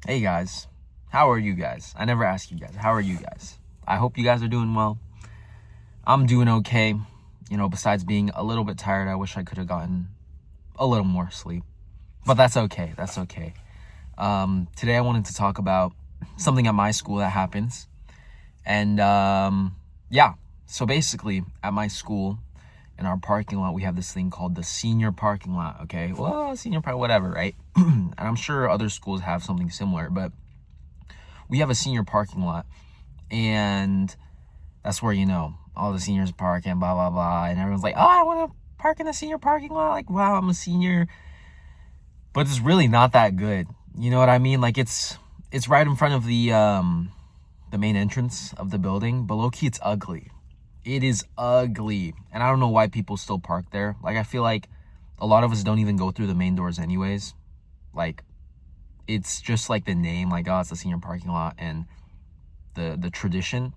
Hey guys, how are you guys? I never ask you guys, how are you guys? I hope you guys are doing well. I'm doing okay. Besides being a little bit tired, I wish I could have gotten a little more sleep. But that's okay. Today I wanted to talk about something at my school that happens. And so basically at my school, in our parking lot, we have this thing called the senior parking lot, okay? Well, senior park, whatever, right? And I'm sure other schools have something similar, but we have a senior parking lot, and that's where, all the seniors park and blah, blah, blah. And everyone's like, oh, I want to park in the senior parking lot. Like, wow, I'm a senior. But it's really not that good. You know what I mean? Like, it's right in front of the main entrance of the building, but low-key, it's ugly. It is ugly. And I don't know why people still park there. Like, I feel like a lot of us don't even go through the main doors anyways. Like, it's just like the name, like, oh, it's the senior parking lot and the tradition.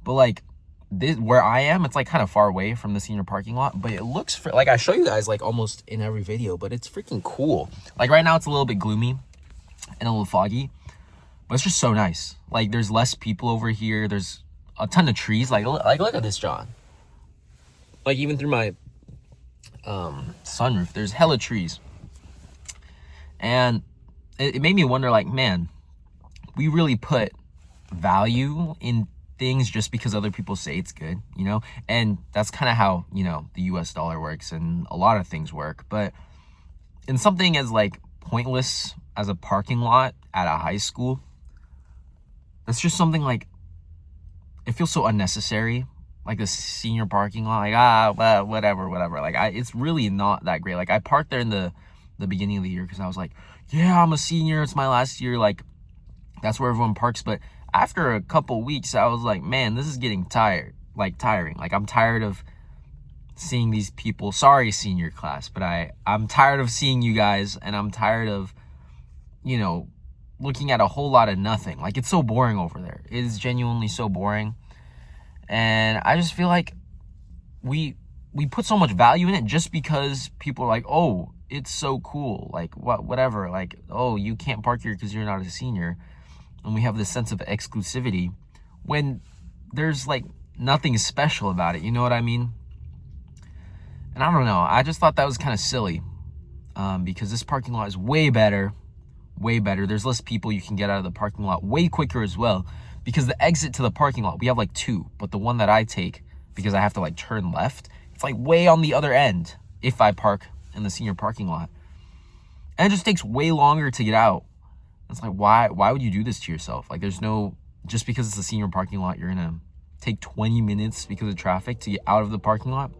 But like this, where I am, it's like kind of far away from the senior parking lot, but it looks like I show you guys like almost in every video, but it's freaking cool. Like right now it's a little bit gloomy and a little foggy, but it's just so nice. Like there's less people over here. There's a ton of trees. Like look at this, John. Like even through my sunroof, there's hella trees. And it made me wonder, like, man, we really put value in things just because other people say it's good, and that's kind of how the US dollar works and a lot of things work. But in something as like pointless as a parking lot at a high school, that's just something like, it feels so unnecessary. Like the senior parking lot, like well, whatever, like it's really not that great. Like I parked there in the beginning of the year because I was like, yeah, I'm a senior, it's my last year, like that's where everyone parks. But after a couple weeks, I was like, man, this is getting tiring. Like I'm tired of seeing these people. Sorry, senior class, but I'm tired of seeing you guys, and I'm tired of looking at a whole lot of nothing. Like it's so boring over there. It is genuinely so boring. And I just feel like we put so much value in it just because people are like, oh, it's so cool, like whatever, like, oh, you can't park here because you're not a senior. And we have this sense of exclusivity when there's like nothing special about it, you know what I mean? And I don't know, I just thought that was kind of silly, because this parking lot is way better. There's less people. You can get out of the parking lot way quicker as well, because the exit to the parking lot, we have like two, but the one that I take, because I have to like turn left, it's like way on the other end if I park in the senior parking lot. And it just takes way longer to get out. It's like, why would you do this to yourself? Like there's no, just because it's a senior parking lot, you're gonna take 20 minutes because of traffic to get out of the parking lot?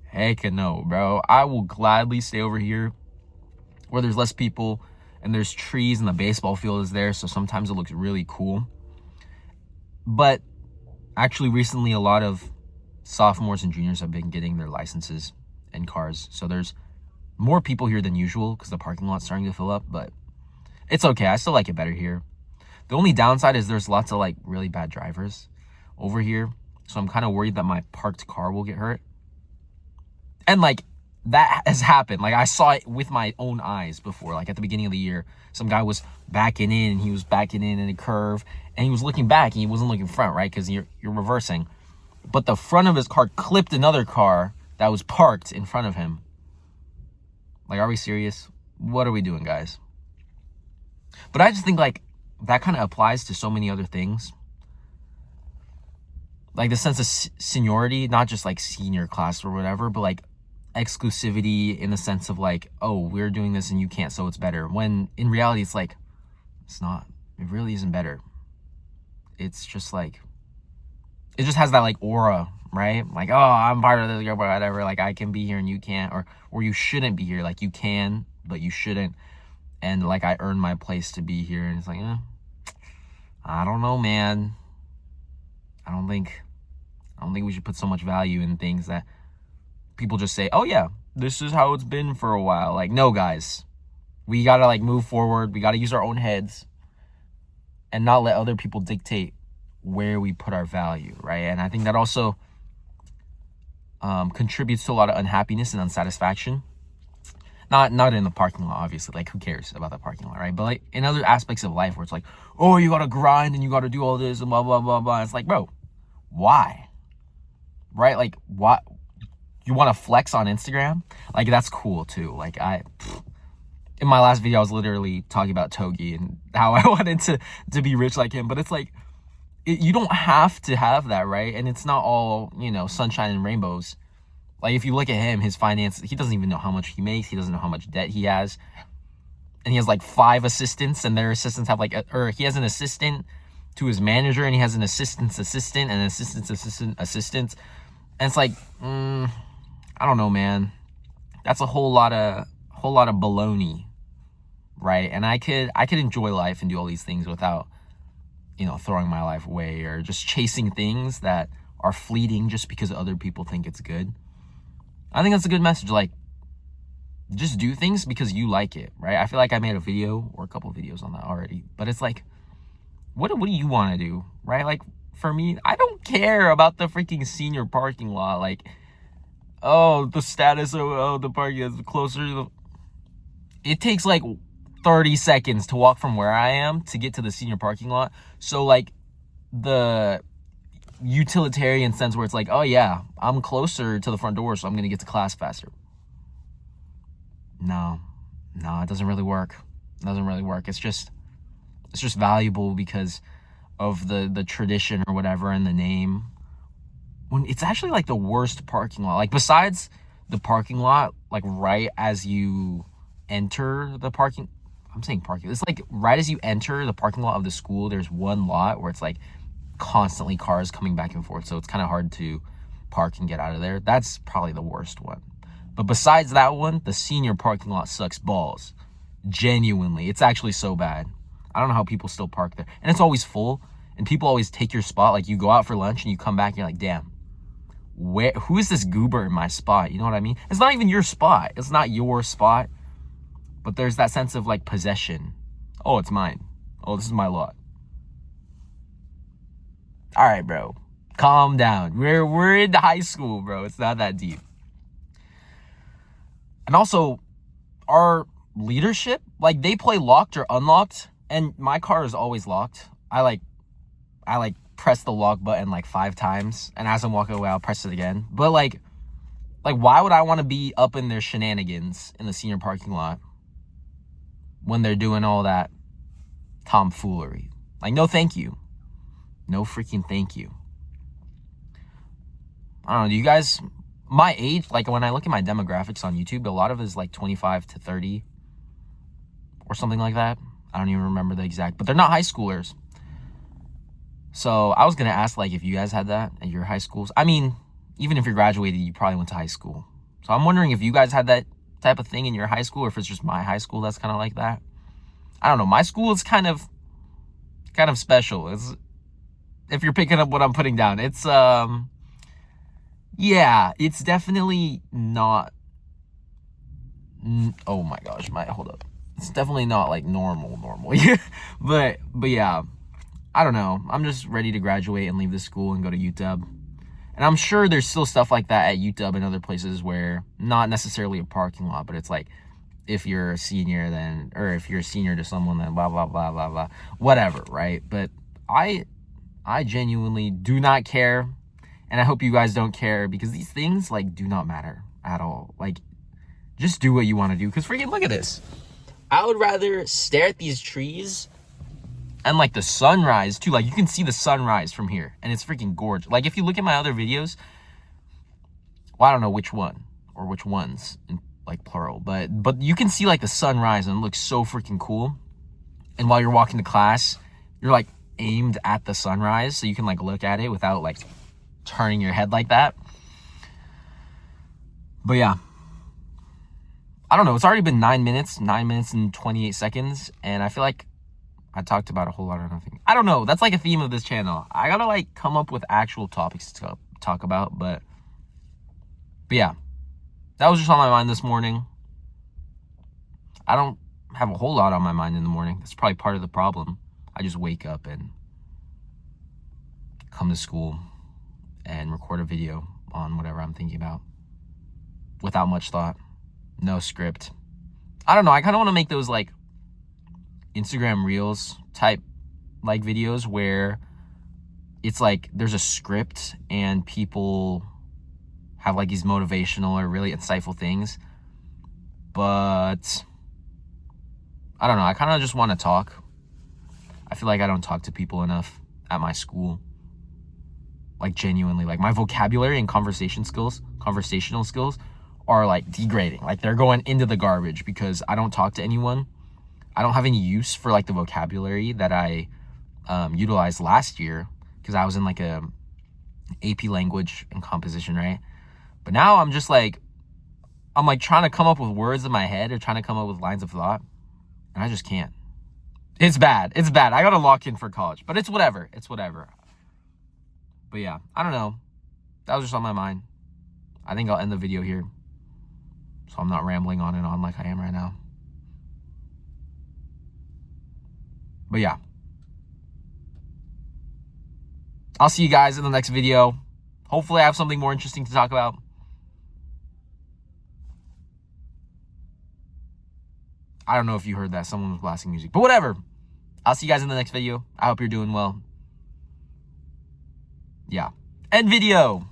Heck no, bro. I will gladly stay over here where there's less people and there's trees and the baseball field is there, so sometimes it looks really cool. But actually recently a lot of sophomores and juniors have been getting their licenses and cars, so there's more people here than usual because the parking lot's starting to fill up. But it's okay, I still like it better here. The only downside is there's lots of like really bad drivers over here, so I'm kind of worried that my parked car will get hurt. And like that has happened. Like I saw it with my own eyes before. Like at the beginning of the year, some guy was backing in, and he was backing in a curve, and he was looking back and he wasn't looking front, right? Because you're reversing. But the front of his car clipped another car that was parked in front of him. Like, are we serious? What are we doing, guys? But I just think like that kind of applies to so many other things. Like the sense of seniority, not just like senior class or whatever, but like exclusivity in the sense of like, oh, we're doing this and you can't, so it's better. When in reality, it's like, it's not. It really isn't better. It's just like, it just has that like aura, right? Like, oh, I'm part of this, whatever. Like I can be here and you can't, or you shouldn't be here. Like you can, but you shouldn't. And like I earned my place to be here. And it's like, I don't know, man. I don't think we should put so much value in things that people just say, oh yeah, this is how it's been for a while. Like, no, guys, we gotta like move forward. We gotta use our own heads and not let other people dictate where we put our value, right? And I think that also contributes to a lot of unhappiness and unsatisfaction. Not in the parking lot, obviously. Like, who cares about the parking lot, right? But like in other aspects of life where it's like, oh, you gotta grind and you gotta do all this and blah blah blah blah. It's like, bro, why? Right? Like, what? You want to flex on Instagram? Like, that's cool too. Like, in my last video, I was literally talking about Togi and how I wanted to be rich like him. But it's like, you don't have to have that, right? And it's not all, sunshine and rainbows. Like, if you look at him, his finances, he doesn't even know how much he makes. He doesn't know how much debt he has. And he has like 5 assistants, and their assistants have or he has an assistant to his manager, and he has an assistant's assistant and an assistant's assistant. And it's like, I don't know, man. That's a whole lot of baloney, right? And I could enjoy life and do all these things without, throwing my life away or just chasing things that are fleeting just because other people think it's good. I think that's a good message. Like, just do things because you like it, right? I feel like I made a video or a couple of videos on that already, but it's like, what do you want to do, right? Like, for me, I don't care about the freaking senior parking lot. Like, oh, the status of the parking is closer to the... It takes like 30 seconds to walk from where I am to get to the senior parking lot. So like the utilitarian sense where it's like, oh yeah, I'm closer to the front door, so I'm gonna get to class faster. No, it doesn't really work. It's just valuable because of the tradition or whatever and the name. When it's actually like the worst parking lot. Like, besides the parking lot, like right as you enter the parking, I'm saying parking, it's like right as you enter the parking lot of the school, there's one lot where it's like constantly cars coming back and forth, so it's kind of hard to park and get out of there. That's probably the worst one. But besides that one, the senior parking lot sucks balls. Genuinely, it's actually so bad. I don't know how people still park there, and it's always full, and people always take your spot. Like, you go out for lunch and you come back and you're like, damn, who is this goober in my spot? You know what I mean? It's not even your spot. It's not your spot. But there's that sense of like possession. Oh, it's mine. Oh, this is my lot. All right, bro. Calm down. We're in high school, bro. It's not that deep. And also, our leadership, like, they play locked or unlocked, and my car is always locked. I press the lock button like 5 times, and as I'm walking away, I'll press it again. But like why would I want to be up in their shenanigans in the senior parking lot when they're doing all that tomfoolery? Like, no thank you. No freaking thank you. I don't know, do you guys, my age, like when I look at my demographics on YouTube, a lot of it is like 25 to 30 or something like that. I don't even remember the exact, but they're not high schoolers. So I was going to ask, like, if you guys had that at your high schools. I mean, even if you're graduated, you probably went to high school. So I'm wondering if you guys had that type of thing in your high school, or if it's just my high school that's kind of like that. I don't know. My school is kind of special. If you're picking up what I'm putting down, it's yeah, it's definitely not. Oh my gosh, hold up. It's definitely not like normal. but yeah, I don't know. I'm just ready to graduate and leave this school and go to UW. And I'm sure there's still stuff like that at UW and other places where not necessarily a parking lot, but it's like, if you're a senior, then, or if you're a senior to someone, then blah, blah, blah, blah, blah, whatever, right? But I genuinely do not care, and I hope you guys don't care, because these things, like, do not matter at all. Like, just do what you want to do, because freaking look at this. I would rather stare at these trees and, like, the sunrise, too. Like, you can see the sunrise from here, and it's freaking gorgeous. Like, if you look at my other videos, well, I don't know which one, or which ones, like plural, but you can see like the sunrise, and it looks so freaking cool. And while you're walking to class, you're like aimed at the sunrise, so you can like look at it without like turning your head like that. But yeah, I don't know, it's already been 9 minutes and 28 seconds, and I feel like I talked about a whole lot of nothing. I don't know, that's like a theme of this channel. I gotta like come up with actual topics to talk about, but yeah, that was just on my mind this morning. I don't have a whole lot on my mind in the morning. That's probably part of the problem. I just wake up and come to school and record a video on whatever I'm thinking about without much thought. No script. I don't know. I kind of want to make those like Instagram Reels type like videos where it's like there's a script and people have like these motivational or really insightful things. But I don't know. I kind of just want to talk. I feel like I don't talk to people enough at my school. Like genuinely, like my vocabulary and conversational skills are like degrading. Like they're going into the garbage because I don't talk to anyone. I don't have any use for like the vocabulary that I utilized last year because I was in like a AP language and composition, right? But now I'm like trying to come up with words in my head or trying to come up with lines of thought, and I just can't. It's bad. It's bad. I gotta lock in for college, but it's whatever. It's whatever. But yeah, I don't know. That was just on my mind. I think I'll end the video here, so I'm not rambling on and on like I am right now. But yeah, I'll see you guys in the next video. Hopefully I have something more interesting to talk about. I don't know if you heard that. Someone was blasting music. But whatever. I'll see you guys in the next video. I hope you're doing well. Yeah. End video.